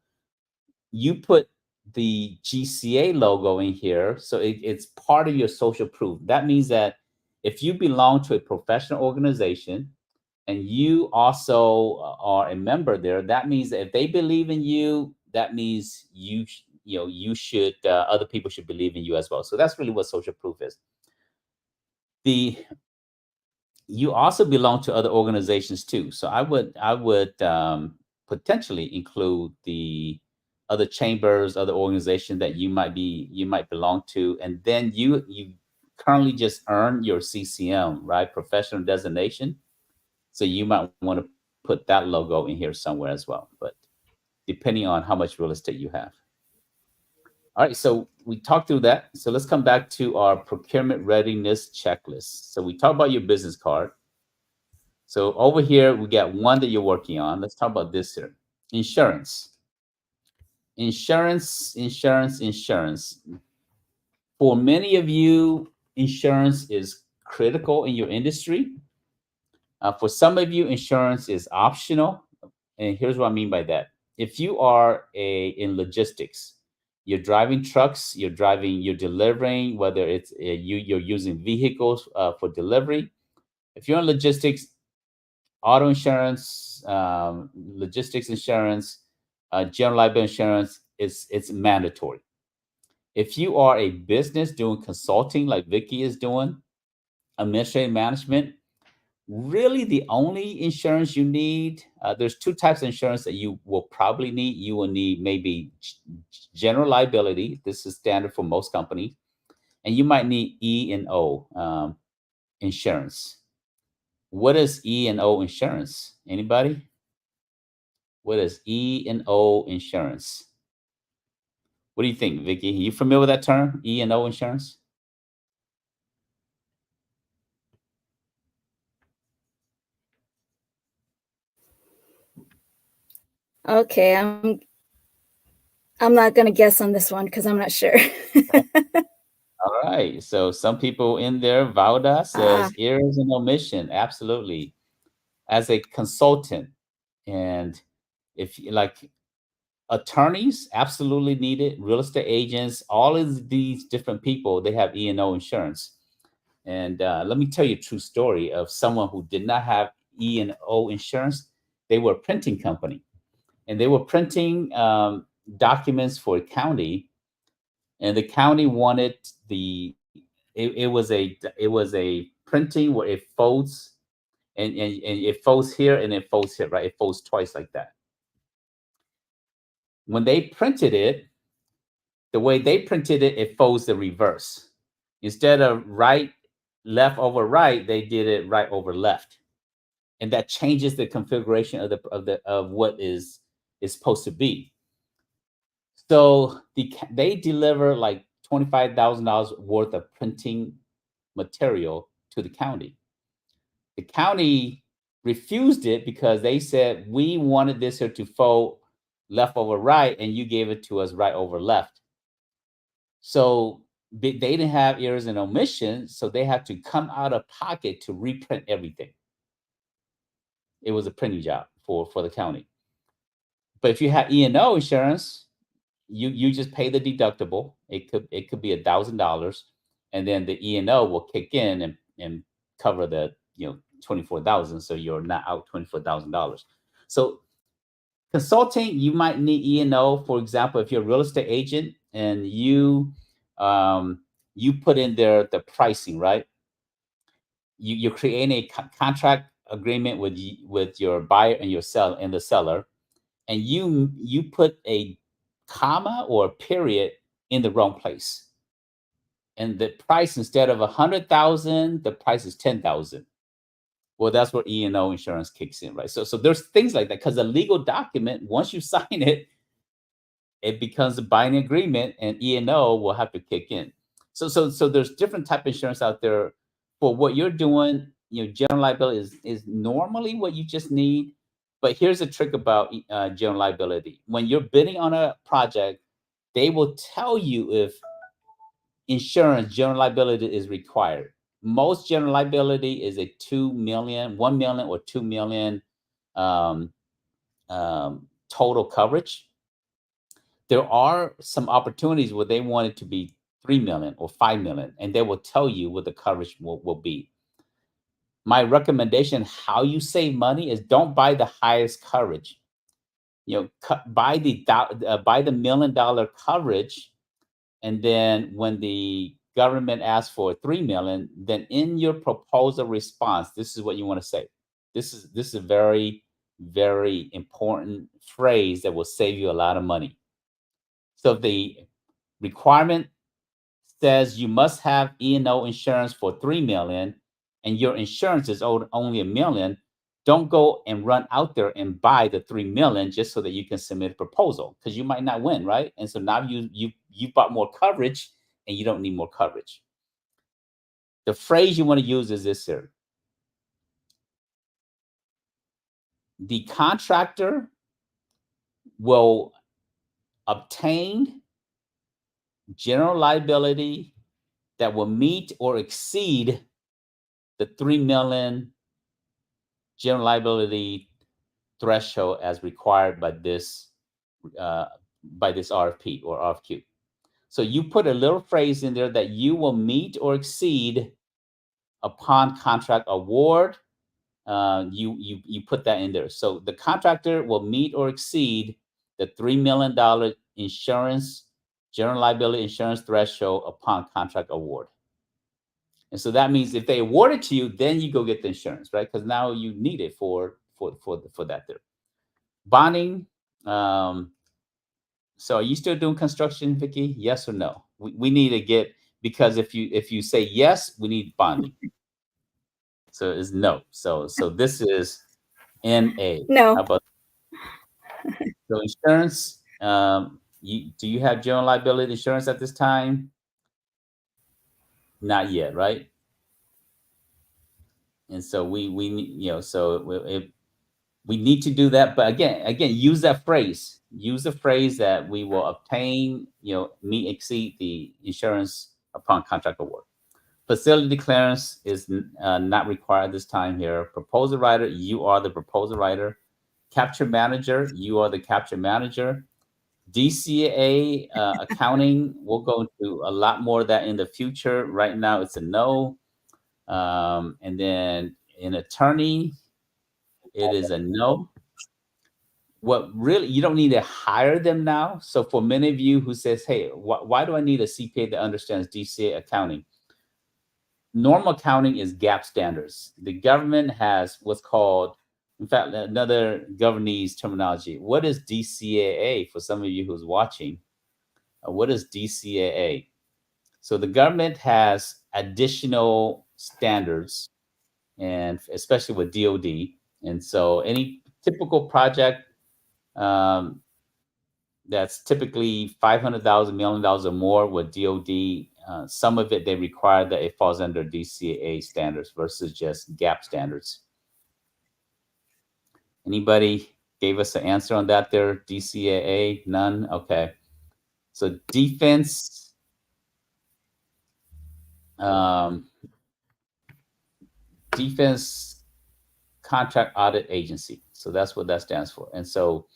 You put the GCA logo in here, so it's part of your social proof. That means that if you belong to a professional organization and you also are a member there, that means that if they believe in you, that means you should other people should believe in you as well. So that's really what social proof is. The You also belong to other organizations too. So I would potentially include the other chambers, other organizations that you might belong to, and then you currently just earned your CCM, right, professional designation. So you might want to put that logo in here somewhere as well. But depending on how much real estate you have. All right, so we talked through that. So let's come back to our procurement readiness checklist. So we talked about your business card. So over here, we got one that you're working on. Let's talk about this here. Insurance. Insurance. For many of you, insurance is critical in your industry. For some of you, insurance is optional. And here's what I mean by that. If you are in logistics, you're driving trucks, you're delivering, whether it's you're using vehicles for delivery. If you're in logistics, auto insurance, logistics insurance, general liability insurance it's mandatory. If you are a business doing consulting like Vicky is doing, administrative management, really the only insurance you need, there's two types of insurance that you will probably need. You will need maybe general liability. This is standard for most companies. And you might need E&O insurance. What is E&O insurance? Anybody? What is E&O insurance? What do you think, Vicky? You familiar with that term, E&O insurance? Okay, I'm not gonna guess on this one because I'm not sure. All right. So some people in there, Valda Ah, says errors and omission. Absolutely. As a consultant, and if you like attorneys, absolutely need it. Real estate agents, all of these different people, they have E&O insurance. And let me tell you a true story of someone who did not have E&O insurance. They were a printing company, and they were printing documents for a county, and the county wanted it was a printing where it folds and it folds here and it folds here, right? It folds twice like that. When they printed it, the way they printed it, it folds the reverse. Instead of right, left over right, they did it right over left, and that changes the configuration of what is supposed to be. So they deliver like $25,000 worth of printing material to the county. The county refused it because they said we wanted this here to fold left over right, and you gave it to us right over left. So they didn't have errors and omissions, so they had to come out of pocket to reprint everything. It was a printing job for the county. But if you have E&O insurance, you just pay the deductible. It could be $1,000, and then the E&O will kick in and cover the 24,000. So you're not out $24,000. So consulting, you might need E&O. For example, if you're a real estate agent and you put in there the pricing, right? You're creating a contract agreement with your buyer and the seller, and you put a comma or a period in the wrong place, and the price, instead of 100,000, the price is 10,000. Well, that's where E&O insurance kicks in, right? So there's things like that, because a legal document, once you sign it, it becomes a binding agreement, and E&O will have to kick in. So there's different type of insurance out there for what you're doing. General liability is normally what you just need. But here's a trick about general liability. When you're bidding on a project, they will tell you if insurance, general liability, is required. Most general liability is a 2 million, 1 million, or 2 million um, total coverage. There are some opportunities where they want it to be 3 million or 5 million, and they will tell you what the coverage will be. My recommendation, how you save money, is don't buy the highest coverage. Buy the $1 million coverage, and then when the government asks for 3 million, then in your proposal response, this is what you want to say. This is a very, very important phrase that will save you a lot of money. So the requirement says you must have E&O insurance for 3 million, and your insurance is only 1 million. Don't go and run out there and buy the 3 million just so that you can submit a proposal, because you might not win, right? And so now you bought more coverage, and you don't need more coverage. The phrase you want to use is this here: the contractor will obtain general liability that will meet or exceed the 3 million general liability threshold as required by this RFP or RFQ. So you put a little phrase in there that you will meet or exceed upon contract award. You put that in there. So the contractor will meet or exceed the $3 million insurance, general liability insurance threshold upon contract award. And so that means if they award it to you, then you go get the insurance, right? Because now you need it for that there. Bonding. So are you still doing construction, Vicky? Yes or no? We need to get, because if you say yes, we need bonding. So it's no. So this is NA. No. How about so insurance? Do you have general liability insurance at this time? Not yet, right? And so we need, so we need to do that. But again, use that phrase. Use the phrase that we will obtain, meet, exceed the insurance upon contract award. Facility clearance is not required this time here. Proposal writer, you are the proposal writer. Capture manager, you are the capture manager. DCA accounting, we'll go into a lot more of that in the future. Right now, it's a no. And then an attorney, it is a no. What really, you don't need to hire them now. So for many of you who says, hey, why do I need a CPA that understands DCA accounting? Normal accounting is GAAP standards. The government has what's called, in fact, another governese terminology. What is DCAA for some of you who's watching? What is DCAA? So the government has additional standards, and especially with DOD. And so any typical project that's typically $500,000, $1 million or more with DOD, some of it, they require that it falls under DCAA standards versus just GAAP standards. Anybody gave us an answer on that there? DCAA? None? Okay. So defense, defense contract audit agency. So that's what that stands for. And so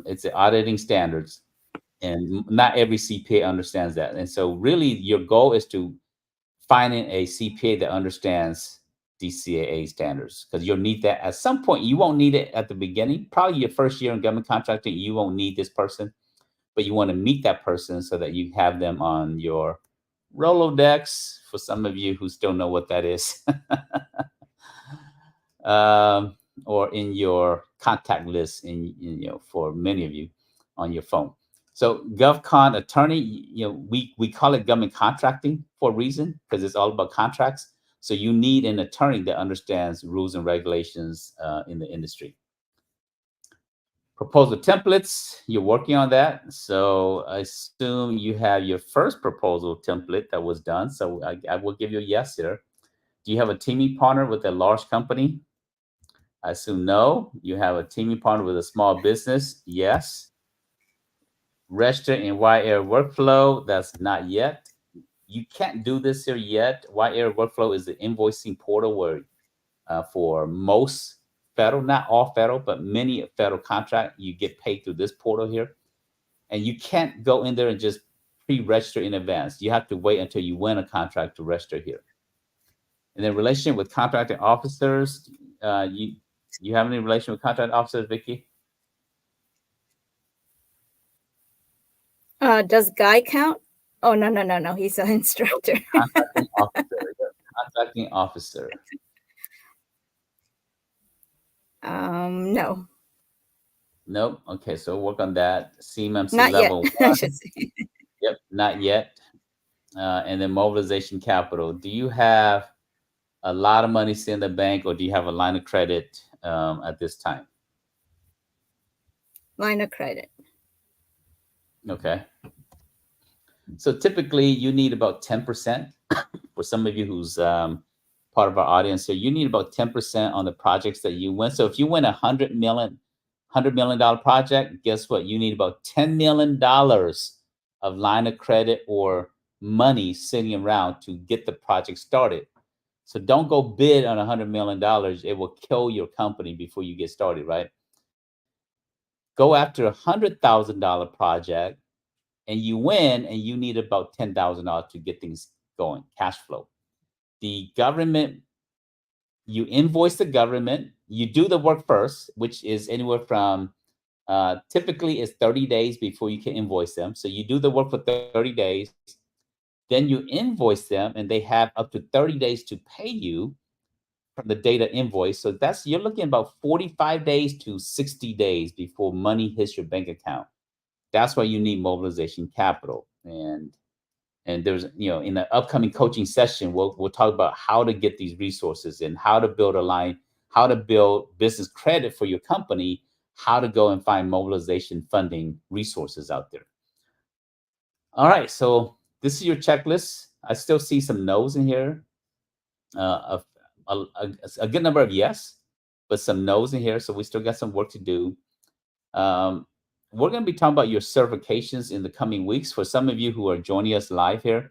it's the auditing standards, and not every CPA understands that. And so really your goal is to finding a CPA that understands DCAA standards, because you'll need that at some point. You won't need it at the beginning. Probably your first year in government contracting, you won't need this person, but you want to meet that person so that you have them on your Rolodex. For some of you who still know what that is, or in your contact list, for many of you on your phone. So GovCon attorney, we call it government contracting for a reason, because it's all about contracts. So you need an attorney that understands rules and regulations in the industry. Proposal templates, you're working on that. So I assume you have your first proposal template that was done. So I will give you a yes here. Do you have a teaming partner with a large company? I assume no. You have a teaming partner with a small business? Yes. Register in Y-Air workflow? That's not yet. You can't do this here yet. Y-Air workflow is the invoicing portal where for most federal, not all federal, but many federal contract, you get paid through this portal here. And you can't go in there and just pre-register in advance. You have to wait until you win a contract to register here. And then relationship with contracting officers, you have any relation with contract officers, Vicky? Does Guy count? Oh, no, no, no, no. He's an instructor. Contracting officer. Contracting officer. No. Nope. Okay, so work on that. CMMC Not yet, level I 1. should say. Yep, not yet. And then mobilization capital. Do you have a lot of money sitting in the bank, or do you have a line of credit at this time? Line of credit. Okay. So typically you need about 10%. For some of you who's part of our audience here, you need about 10% on the projects that you win. So if you win $100 million project, guess what? You need about $10 million of line of credit or money sitting around to get the project started. So don't go bid on $100 million. It will kill your company before you get started, right? Go after $100,000 project and you win, and you need about $10,000 to get things going, cash flow. The government, you invoice the government, you do the work first, which is anywhere from typically is 30 days before you can invoice them. So you do the work for 30 days, then you invoice them, and they have up to 30 days to pay you from the data invoice. So that's, you're looking about 45 days to 60 days before money hits your bank account. That's why you need mobilization capital. And there's, in the upcoming coaching session, we'll talk about how to get these resources and how to build a line, how to build business credit for your company, how to go and find mobilization funding resources out there. All right, so this is your checklist. I still see some no's in here, a good number of yes, but some no's in here. So we still got some work to do. We're going to be talking about your certifications in the coming weeks. For some of you who are joining us live here,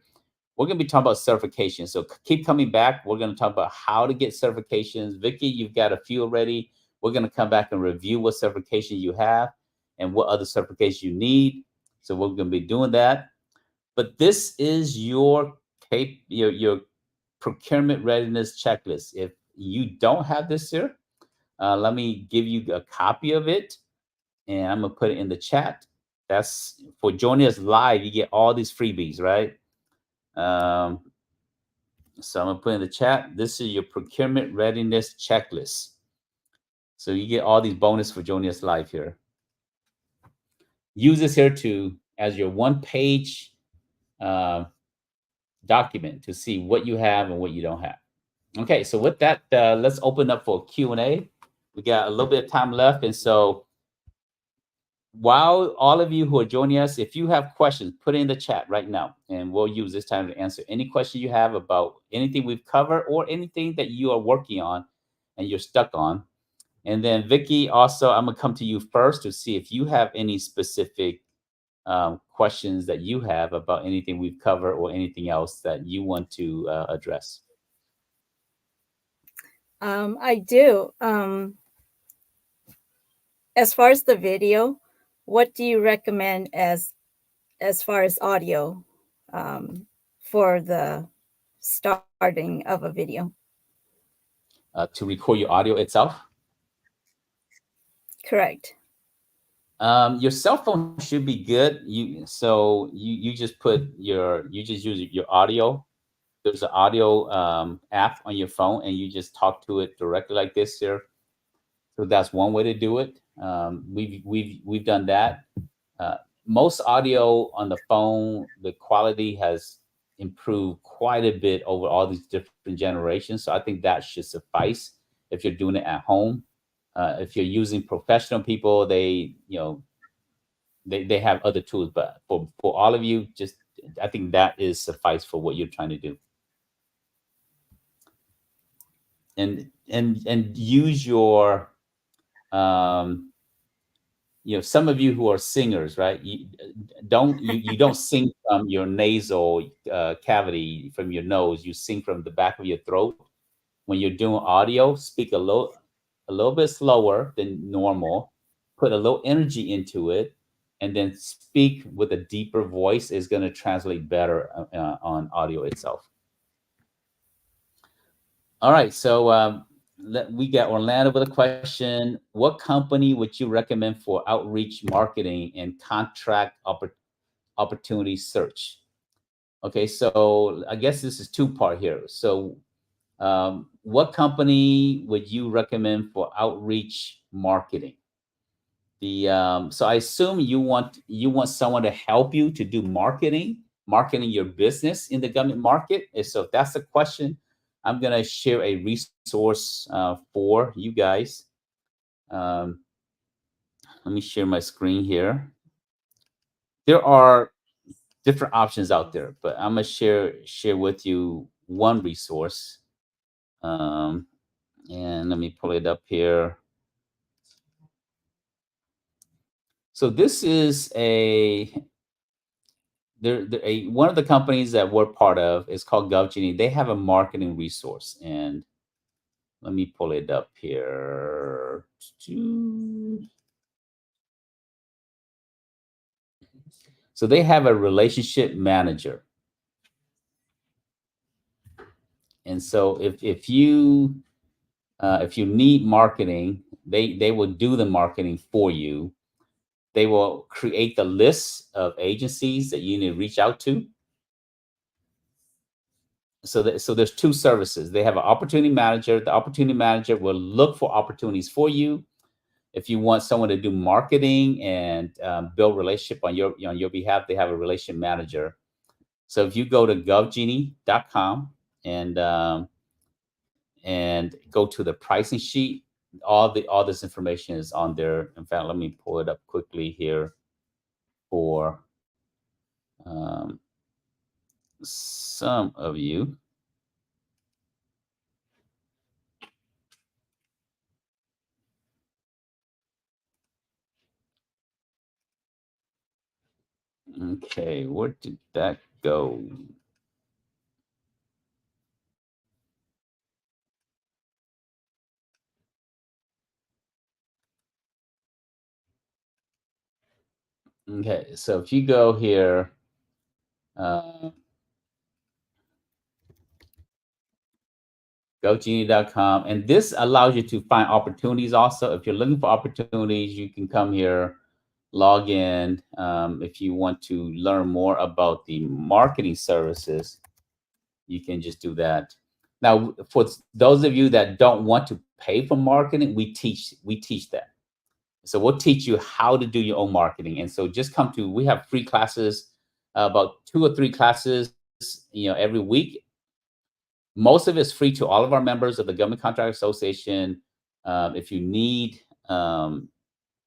we're going to be talking about certifications. So keep coming back. We're going to talk about how to get certifications. Vicky, you've got a few already. We're going to come back and review what certification you have and what other certifications you need. So we're going to be doing that. But this is your procurement readiness checklist. If you don't have this here, let me give you a copy of it, and I'm gonna put it in the chat. That's for joining us live. You get all these freebies, right? So I'm gonna put in the chat. This is your procurement readiness checklist. So you get all these bonus for joining us live here. Use this here as your one-page document to see what you have and what you don't have. Okay, so with that, let's open up for Q&A. We got a little bit of time left, and so while all of you who are joining us, if you have questions, put it in the chat right now, and we'll use this time to answer any question you have about anything we've covered or anything that you are working on and you're stuck on. And then Vicky, also, I'm gonna come to you first to see if you have any specific questions that you have about anything we've covered or anything else that you want to address. I do. As far as the video, what do you recommend as far as audio for the starting of a video? To record your audio itself? Correct. Your cell phone should be good. You just use your audio. There's an audio app on your phone, and you just talk to it directly like this here. So that's one way to do it. We've done that. Most audio on the phone, the quality has improved quite a bit over all these different generations. So I think that should suffice if you're doing it at home. If you're using professional people, they have other tools, but for all of you, just I think that is suffice for what you're trying to do. And use your um some of you who are singers, right? You don't sing from your nasal cavity from your nose. You sing from the back of your throat. When you're doing audio, speak a little bit slower than normal, put a little energy into it, and then speak with a deeper voice is going to translate better on audio itself. All right, so we got Orlando with a question. What company would you recommend for outreach marketing and contract opportunity search? Okay, so I guess this is two-part here. So what company would you recommend for outreach marketing? So I assume you want someone to help you to do marketing your business in the government market. And so if that's the question, I'm gonna share a resource for you guys. Um, Let me share my screen here. There are different options out there, but I'm gonna share with you one resource. Um, and let me pull it up here. So this is one of the companies that we're part of is called GovGenie. They have a marketing resource, and let me pull it up here. So they have a relationship manager, and so if you need marketing, they will do the marketing for you. They will create the list of agencies that you need to reach out to. So there's two services. They have an opportunity manager. The opportunity manager will look for opportunities for you. If you want someone to do marketing and build relationship on your behalf, they have a relationship manager. So if you go to govgenie.com and go to the pricing sheet, all this information is on there. In fact, let me pull it up quickly here for um, some of you. Okay, where did that go? Okay, so if you go here, uh, GoGenie.com, and this allows you to find opportunities also. If you're looking for opportunities, you can come here, log in. If you want to learn more about the marketing services, you can just do that. Now, for those of you that don't want to pay for marketing, we teach that. So we'll teach you how to do your own marketing. And so just we have free classes, about 2 or 3 classes, every week. Most of it's free to all of our members of the Government Contractors Association. If you need,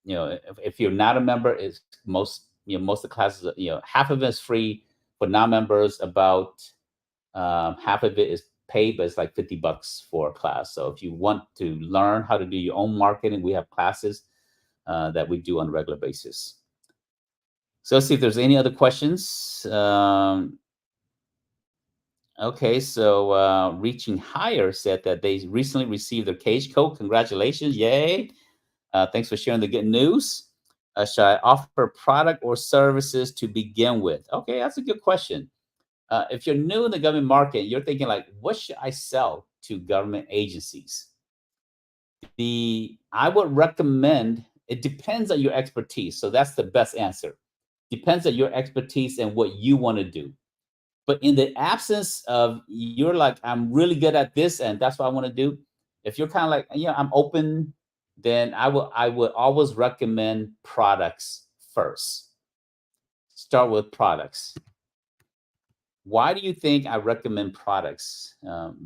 if you're not a member, it's most of the classes, half of it is free. For non-members, about half of it is paid, but it's like $50 for a class. So if you want to learn how to do your own marketing, we have classes that we do on a regular basis. So let's see if there's any other questions. Okay, so Reaching Higher said that they recently received their cage code. Congratulations, yay. Thanks for sharing the good news. Should I offer product or services to begin with? Okay, that's a good question. If you're new in the government market, you're thinking like, what should I sell to government agencies? I would recommend, it depends on your expertise. So that's the best answer. Depends on your expertise and what you want to do. But in the absence of you're like, I'm really good at this and that's what I want to do. If you're kind of like, I'm open, then I would always recommend products first. Start with products. Why do you think I recommend products?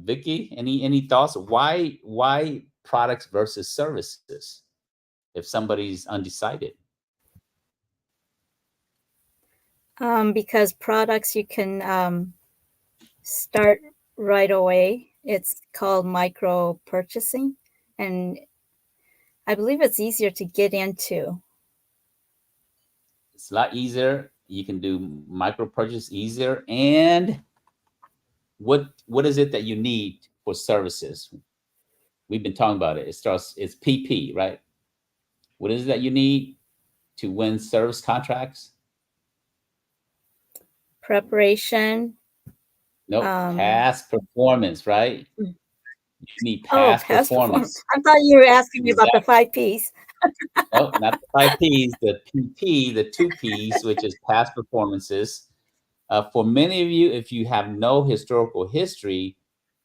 Vicky, any thoughts? Why products versus services? If somebody's undecided, Because products you can start right away. It's called micro purchasing, and I believe it's easier to get into. it's a lot easier. You can do micro purchase easier. And what is it that you need for services? We've been talking about it. It's PP, right? What is it that you need to win service contracts? Preparation. Nope, Um, past performance, right? mm, You need oh, past past performance. performance. I thought you were asking me about the Exactly. 5 Ps. Nope, not the 5 Ps, the PP, the 2 Ps, which is past performances. For many of you, if you have no historical history,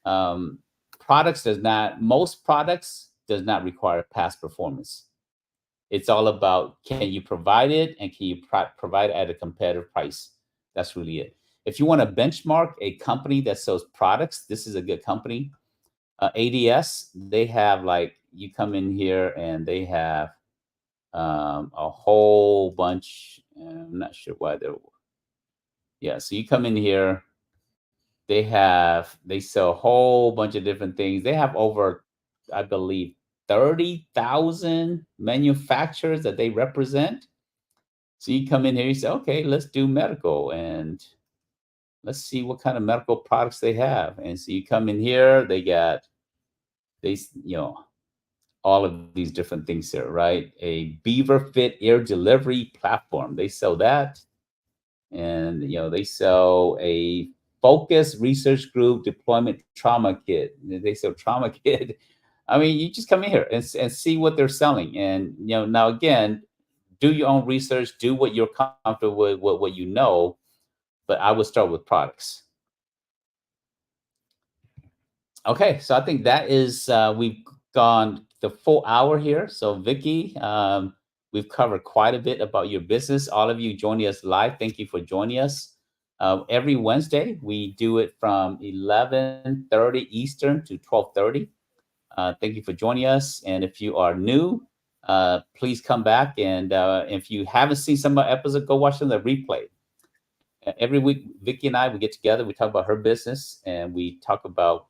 um, most products does not require past performance. It's all about, can you provide it, and can you provide it at a competitive price? That's really it. If you want to benchmark a company that sells products, this is a good company. ADS, they have, like, you come in here and they have a whole bunch. I'm not sure why they're, yeah. So you come in here, they sell a whole bunch of different things. They have over, I believe, 30,000 manufacturers that they represent. So you come in here, you say, okay, let's do medical, and let's see what kind of medical products they have. And so you come in here, they, all of these different things here, right? A Beaver Fit air delivery platform. They sell that. And, they sell a Focus Research Group deployment trauma kit. They sell trauma kit. I mean, you just come in here and see what they're selling. And, now again, do your own research, do what you're comfortable with, what you know, but I would start with products. Okay, so I think that is, we've gone the full hour here. So Vicky, we've covered quite a bit about your business. All of you joining us live, thank you for joining us. Every Wednesday, we do it from 11:30 Eastern to 12:30. Thank you for joining us. And if you are new, please come back. And if you haven't seen some of the episodes, go watch them the replay. Every week, Vicky and I, we get together, we talk about her business, and we talk about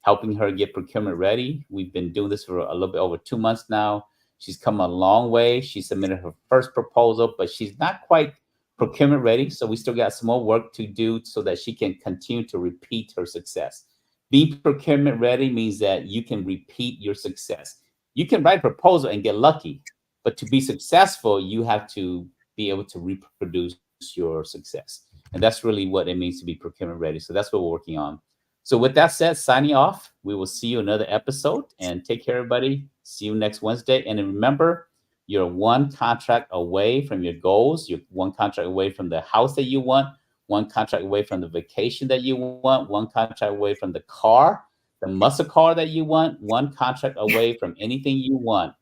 helping her get procurement ready. We've been doing this for a little bit over 2 months now. She's come a long way. She submitted her first proposal, but she's not quite procurement ready. So we still got some more work to do so that she can continue to repeat her success. Being procurement ready means that you can repeat your success. You can write a proposal and get lucky, but to be successful, you have to be able to reproduce your success. And that's really what it means to be procurement ready. So that's what we're working on. So with that said, signing off, we will see you another episode, and take care, everybody. See you next Wednesday. And remember, you're one contract away from your goals. You're one contract away from the house that you want, one contract away from the vacation that you want, one contract away from the car, the muscle car that you want, one contract away from anything you want.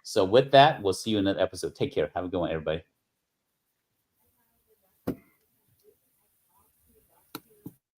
So with that, we'll see you in another episode. Take care. Have a good one, everybody.